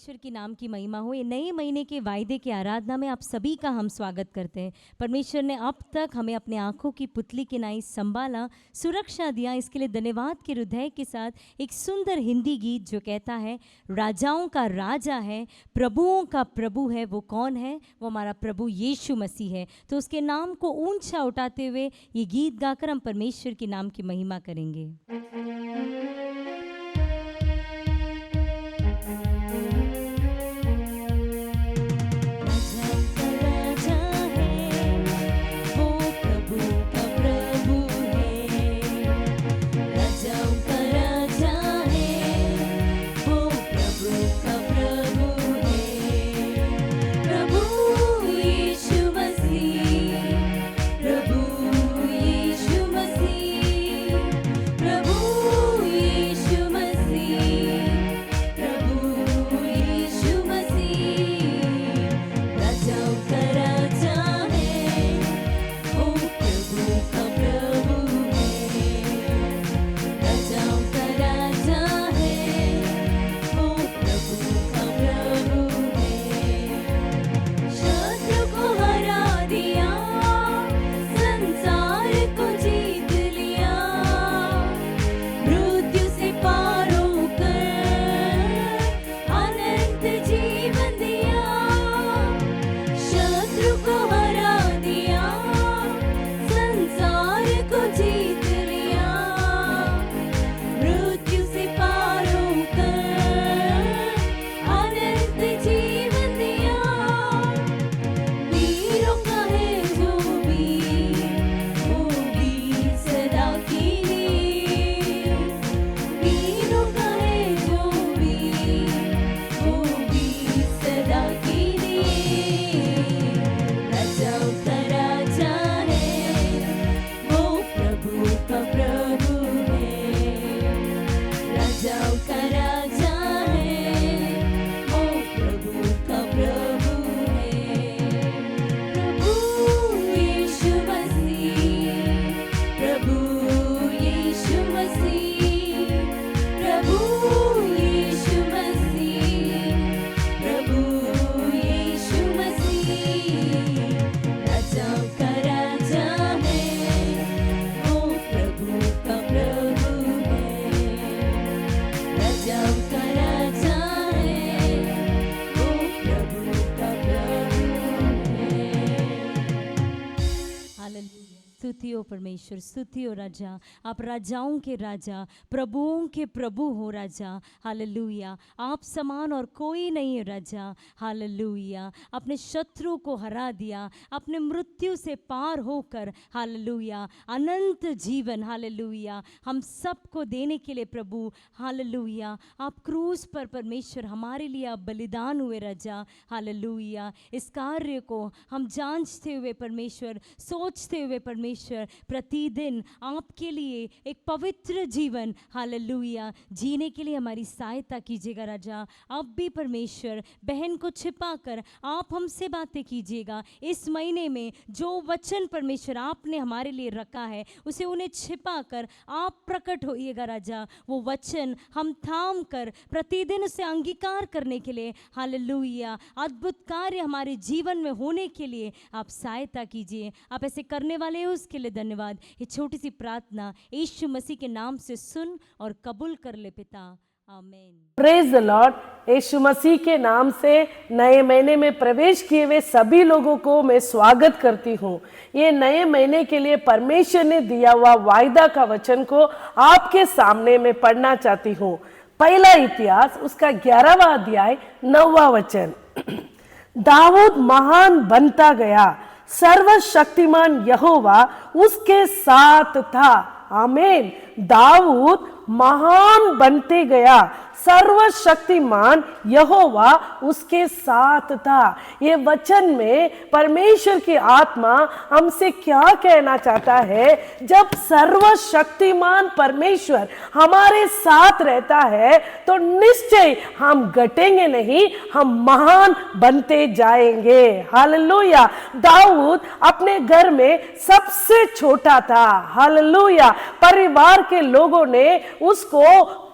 परमेश्वर के नाम की महिमा हो। ये नए महीने के वायदे की आराधना में आप सभी का हम स्वागत करते हैं। परमेश्वर ने अब तक हमें अपने आंखों की पुतली के नाई संभाला, सुरक्षा दिया, इसके लिए धन्यवाद के हृदय के साथ एक सुंदर हिंदी गीत जो कहता है, राजाओं का राजा है, प्रभुओं का प्रभु है। वो कौन है? वो हमारा प्रभु यीशु मसीह है। तो उसके नाम को ऊंचा उठाते हुए ये गीत गाकर हम परमेश्वर के नाम की महिमा करेंगे। स्तुति हो परमेश्वर, स्तुति हो राजा, आप राजाओं के राजा, प्रभुओं के प्रभु हो राजा। हालेलुया, आप समान और कोई नहीं है राजा। हालेलुया, अपने शत्रु को हरा दिया, अपने मृत्यु से पार होकर, हालेलुया, अनंत जीवन, हालेलुया, हम सबको देने के लिए प्रभु, हालेलुया, आप क्रूस पर परमेश्वर हमारे लिए आप बलिदान हुए राजा। हालेलुया, इस कार्य को हम जांचते हुए परमेश्वर, सोचते हुए परमेश्वर, प्रतिदिन आपके लिए एक पवित्र जीवन, हालेलुया, जीने के लिए हमारी सहायता कीजिएगा राजा। अब भी परमेश्वर बहन को छिपाकर आप हमसे बातें कीजिएगा। इस महीने में जो वचन परमेश्वर आपने हमारे लिए रखा है उसे उन्हें छिपाकर आप प्रकट होइएगा राजा। वो वचन हम थाम कर प्रतिदिन उसे अंगीकार करने के लिए, हालेलुया, अद्भुत कार्य हमारे जीवन में होने के लिए आप सहायता कीजिए। आप ऐसे करने वाले हो, उसके लिए धन्यवाद। ये छोटी सी प्रार्थना यीशु मसीह के नाम से सुन और कबूल कर ले पिता, आमीन। Praise the Lord. Yeshu Masih के नाम से नए महीने में प्रवेश किए हुए सभी लोगों को मैं स्वागत करती हूँ। ये नए महीने के लिए परमेश्वर ने दिया हुआ वायदा का वचन को आपके सामने मैं पढ़ना चाहती हूँ। पहला इतिहास उसका 11वां अध्याय 9वां वचन। दाऊद महान बनता गया, सर्वशक्तिमान यहोवा उसके साथ था। आमीन। दाऊद महान बनते गया, सर्वशक्तिमान यहोवा उसके साथ था। ये वचन में परमेश्वर की आत्मा हमसे क्या कहना चाहता है? जब सर्वशक्तिमान परमेश्वर हमारे साथ रहता है तो निश्चय हम घटेंगे नहीं, हम महान बनते जाएंगे। हालेलुया। दाऊद अपने घर में सबसे छोटा था। हालेलुया। परिवार के लोगों ने उसको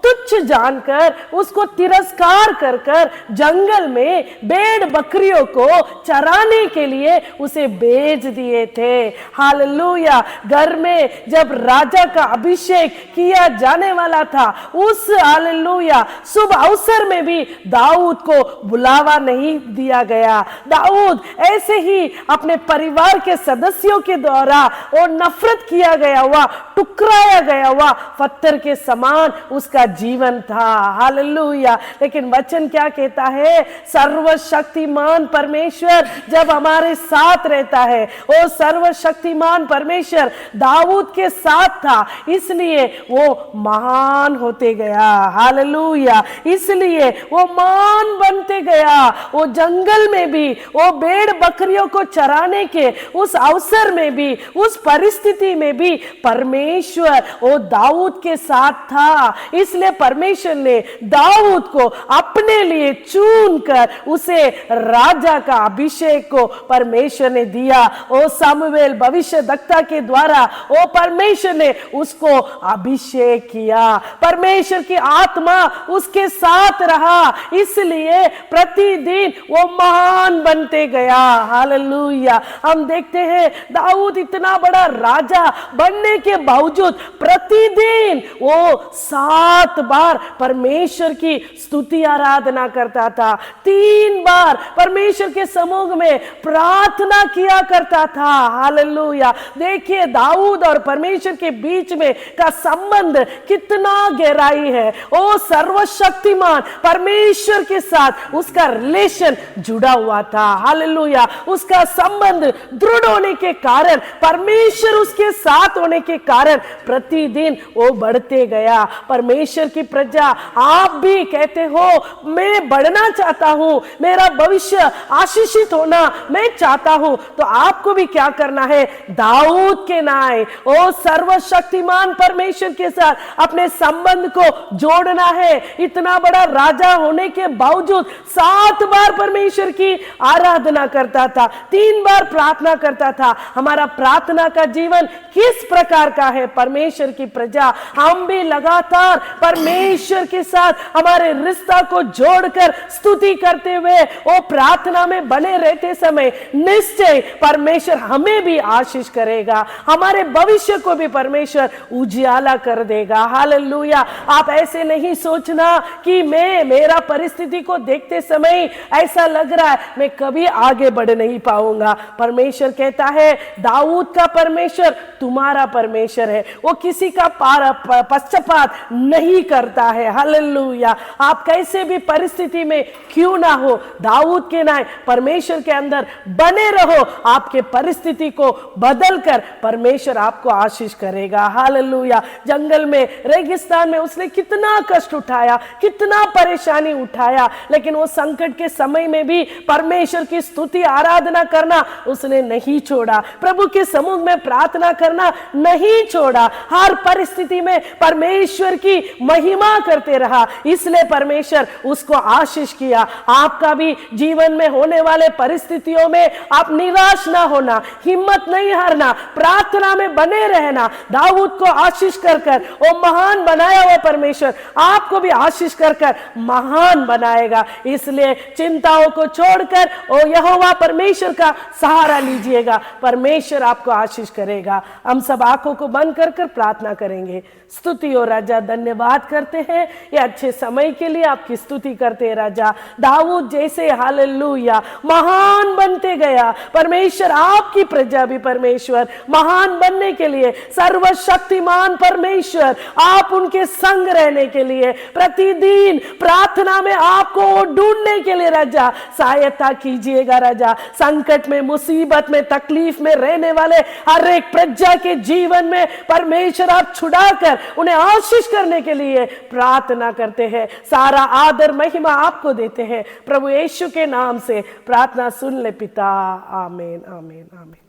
तुच्छ जानकर उसको तिरस्कार कर कर जंगल में भेड़ बकरियों को चराने के लिए उसे भेज दिए थे। हालेलुया। घर में जब राजा का अभिषेक किया जाने वाला था, उस हालेलुया शुभ अवसर में भी दाऊद को बुलावा नहीं दिया गया। दाऊद ऐसे ही अपने परिवार के सदस्यों के द्वारा और नफरत किया गया हुआ, टुकराया गया हुआ पत्थर के समान उसका जीवन था। हालेलुया। लेकिन वचन क्या कहता है? सर्वशक्तिमान परमेश्वर जब हमारे साथ रहता है, वो सर्वशक्तिमान परमेश्वर दाऊद के साथ था, इसलिए वो महान होते गया। हालेलुया। इसलिए वो महान बनते गया। वो जंगल में भी, वो भेड़ बकरियों को चराने के उस अवसर में भी, उस परिस्थिति में भी परमेश्वर वो दाऊद के साथ था। इसलिए परमेश्वर ने दाऊद को अपने लिए चुनकर उसे राजा का अभिषेक को परमेश्वर ने दिया। ओ सामुएल भविष्यद्वक्ता के द्वारा ओ परमेश्वर ने उसको अभिषेक किया। परमेश्वर की आत्मा उसके साथ रहा, इसलिए प्रतिदिन वो महान बनते गया। हालेलुया। हम देखते हैं दाऊद इतना बड़ा राजा बनने के बावजूद प्रतिदिन वो 7 बार परमेश्वर की स्तुति आराधना करता था। 3 बार परमेश्वर के समूह में प्रार्थना किया करता था। हालेलुया। देखिए दाऊद और परमेश्वर के बीच में का संबंध कितना गहराई है। ओ सर्वशक्तिमान परमेश्वर के साथ उसका रिलेशन जुड़ा हुआ था। हालेलुया। उसका संबंध दृढ़ होने के कारण, परमेश्वर उसके साथ होने के कारण प्रतिदिन वो बढ़ते गया। परमेश्वर की प्रजा, आप भी कहते हो मैं बढ़ना चाहता हूं, मेरा भविष्य आशीषित होना मैं चाहता हूं, तो आपको भी क्या करना है? दाऊद के नाय ओ सर्वशक्तिमान परमेश्वर के साथ अपने संबंध को जोड़ना है। इतना बड़ा राजा होने के बावजूद 7 बार परमेश्वर की आराधना करता था, 3 बार प्रार्थना करता था। हमारा प्रार्थना का जीवन किस प्रकार का है? परमेश्वर की प्रजा, हम भी लगातार परमेश्वर के साथ हमारे रिश्ता को जोड़कर स्तुति करते हुए वो प्रार्थना में बने रहते समय निश्चय परमेश्वर हमें भी आशीष करेगा, हमारे भविष्य को भी परमेश्वर उजियाला कर देगा। हालेलुया। आप ऐसे नहीं सोचना कि मेरा परिस्थिति को देखते समय ऐसा लग रहा है मैं कभी आगे बढ़ नहीं पाऊंगा। परमेश्वर कहता है दाऊद का परमेश्वर तुम्हारा परमेश्वर है, वो किसी का पक्षपात नहीं करता है। हालेलुया। आप कैसे भी परिस्थिति में क्यों ना हो, दाऊद के नाय परमेश्वर के अंदर बने रहो, आपके परिस्थिति को बदलकर परमेश्वर आपको आशीष करेगा। हालेलुया। जंगल में, रेगिस्तान में उसने कितना कष्ट उठाया, कितना परेशानी उठाया, लेकिन वो संकट के समय में भी परमेश्वर की स्तुति आराधना करना उसने नहीं छोड़ा, प्रभु के समूह में प्रार्थना करना नहीं छोड़ा। हर परिस्थिति में परमेश्वर की महिमा करते रहा, इसलिए परमेश्वर उसको आशीष किया। आपका भी जीवन में होने वाले परिस्थितियों में आप निराश ना होना, हिम्मत नहीं हारना, प्रार्थना में बने रहना। दाऊद को आशीष कर कर वो महान बनाया हुआ परमेश्वर आपको भी आशीष कर कर महान बनाएगा। इसलिए चिंताओं को छोड़कर ओ यहोवा परमेश्वर का सहारा लीजिएगा, परमेश्वर आपको आशीष करेगा। हम सब आंखों को बंद कर कर प्रार्थना करेंगे। स्तुति हो राजा, धन्यवाद करते हैं ये अच्छे समय के लिए, आपकी स्तुति करते हैं राजा। दाऊद जैसे हालेलुया महान बनते गया, परमेश्वर आपकी प्रजा भी परमेश्वर महान बनने के लिए, सर्वशक्तिमान परमेश्वर आप उनके संग रहने के लिए, प्रतिदिन प्रार्थना में आपको ढूंढने के लिए राजा सहायता कीजिएगा राजा। संकट में, मुसीबत में, तकलीफ में रहने वाले हर एक प्रजा के जीवन में परमेश्वर आप छुड़ाकर उन्हें आशीष करने के लिए प्रार्थना करते हैं। सारा आदर महिमा आपको देते हैं, प्रभु यीशु के नाम से प्रार्थना सुन ले पिता। आमीन आमीन आमीन।